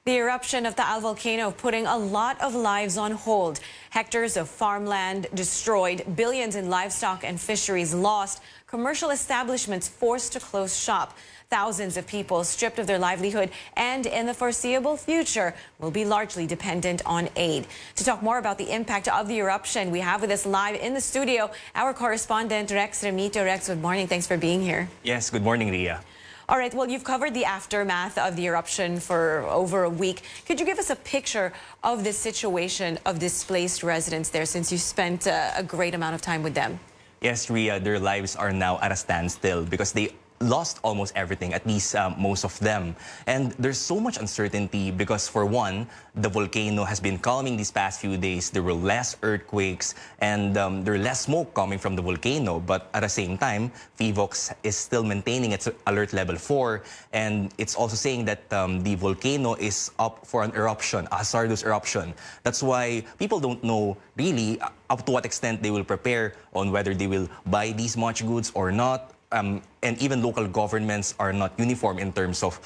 The eruption of Taal Volcano putting a lot of lives on hold. Hectares of farmland destroyed, billions in livestock and fisheries lost, commercial establishments forced to close shop. Thousands of people stripped of their livelihood and in the foreseeable future will be largely dependent on aid. To talk more about the impact of the eruption, we have with us live in the studio our correspondent Rex Remitio. Rex, good morning. Thanks for being here. Yes, good morning, Ria. All right, well, you've covered the aftermath of the eruption for over a week. Could you give us a picture of the situation of displaced residents there, since you spent a great amount of time with them? Yes, Ria, their lives are now at a standstill because they lost almost everything, at least most of them. And there's so much uncertainty because, for one, the volcano has been calming these past few days. There were less earthquakes and there less smoke coming from the volcano. But at the same time, PHIVOLCS is still maintaining its alert level 4. And it's also saying that the volcano is up for an eruption, a hazardous eruption. That's why people don't know really up to what extent they will prepare on whether they will buy these much goods or not. And even local governments are not uniform in terms of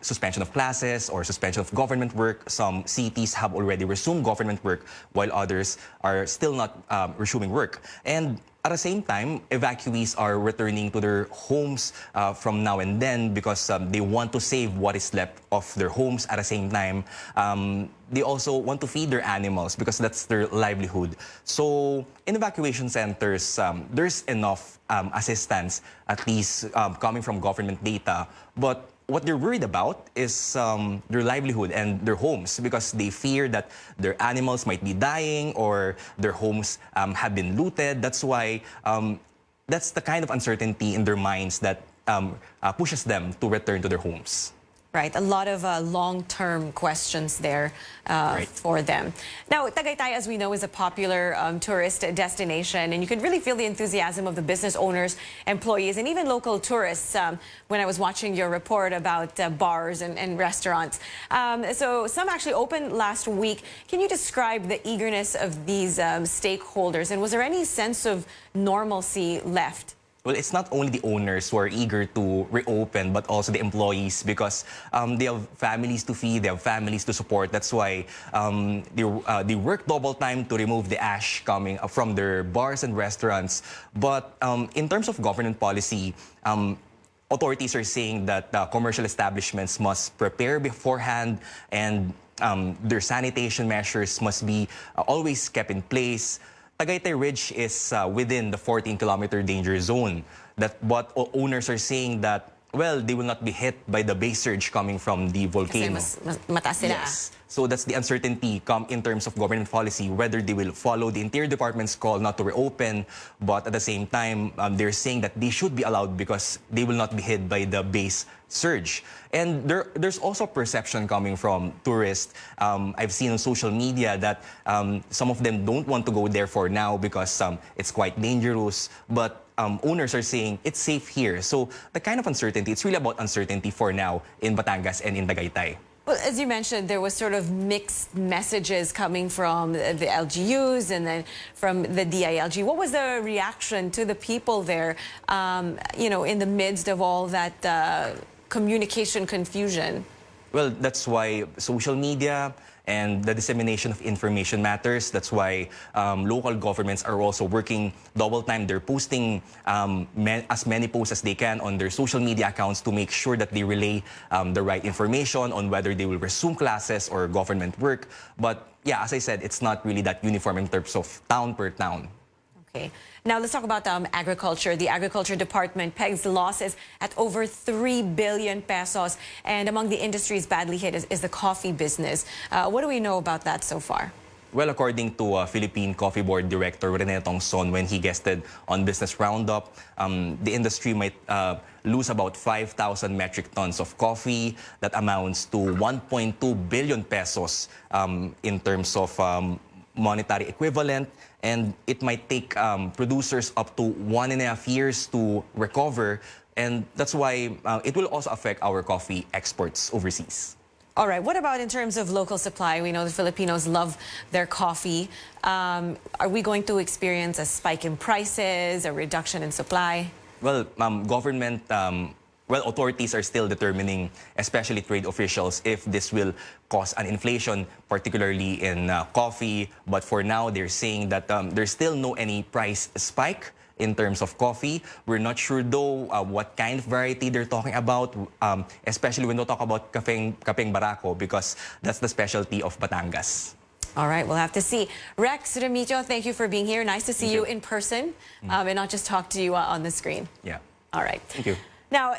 suspension of classes or suspension of government work. Some cities have already resumed government work while others are still not resuming work. And at the same time, evacuees are returning to their homes from now and then because they want to save what is left of their homes. At the same time, they also want to feed their animals because that's their livelihood. So in evacuation centers, there's enough assistance, at least coming from government data. But what they're worried about is their livelihood and their homes, because they fear that their animals might be dying or their homes have been looted. That's why that's the kind of uncertainty in their minds that pushes them to return to their homes. Right, a lot of long-term questions there for them. Now, Tagaytay, as we know, is a popular tourist destination, and you could really feel the enthusiasm of the business owners, employees, and even local tourists when I was watching your report about bars and restaurants. So some actually opened last week. Can you describe the eagerness of these stakeholders, and was there any sense of normalcy left? Well, it's not only the owners who are eager to reopen, but also the employees, because they have families to feed, they have families to support. That's why they work double time to remove the ash coming from their bars and restaurants. But in terms of government policy, authorities are saying that commercial establishments must prepare beforehand, and their sanitation measures must be always kept in place. Tagaytay Ridge is within the 14-kilometer danger zone. But owners are saying that, well, they will not be hit by the base surge coming from the volcano. Kasi mas mataas sila. Yes. So that's the uncertainty in terms of government policy, whether they will follow the Interior Department's call not to reopen. But at the same time, they're saying that they should be allowed because they will not be hit by the base surge. And there's also perception coming from tourists. I've seen on social media that some of them don't want to go there for now because it's quite dangerous. But owners are saying it's safe here. So the kind of uncertainty, it's really about uncertainty for now in Batangas and in Tagaytay. Well, as you mentioned, there was sort of mixed messages coming from the LGUs and then from the DILG. What was the reaction to the people there, you know, in the midst of all that communication confusion? Well, that's why social media and the dissemination of information matters. That's why local governments are also working double time. They're posting as many posts as they can on their social media accounts to make sure that they relay the right information on whether they will resume classes or government work. But yeah, as I said, it's not really that uniform in terms of town per town. Okay. Now let's talk about agriculture. The Agriculture Department pegs the losses at over 3 billion pesos. And among the industries badly hit is the coffee business. What do we know about that so far? Well, according to Philippine Coffee Board Director Remitio when he guested on Business Roundup, the industry might lose about 5,000 metric tons of coffee. That amounts to 1.2 billion pesos in terms of monetary equivalent, and it might take producers up to 1.5 years to recover, and that's why it will also affect our coffee exports overseas. All right, what about in terms of local supply? We know the Filipinos love their coffee. Are we going to experience a spike in prices, a reduction in supply? Well, government well, authorities are still determining, especially trade officials, if this will cause an inflation, particularly in coffee. But for now, they're saying that there's still no any price spike in terms of coffee. We're not sure, though, what kind of variety they're talking about, especially when they talk about kapeng barako, because that's the specialty of Batangas. All right, we'll have to see. Rex, Remitio, thank you for being here. Nice to see you in person and not just talk to you on the screen. Yeah. All right. Thank you. Now,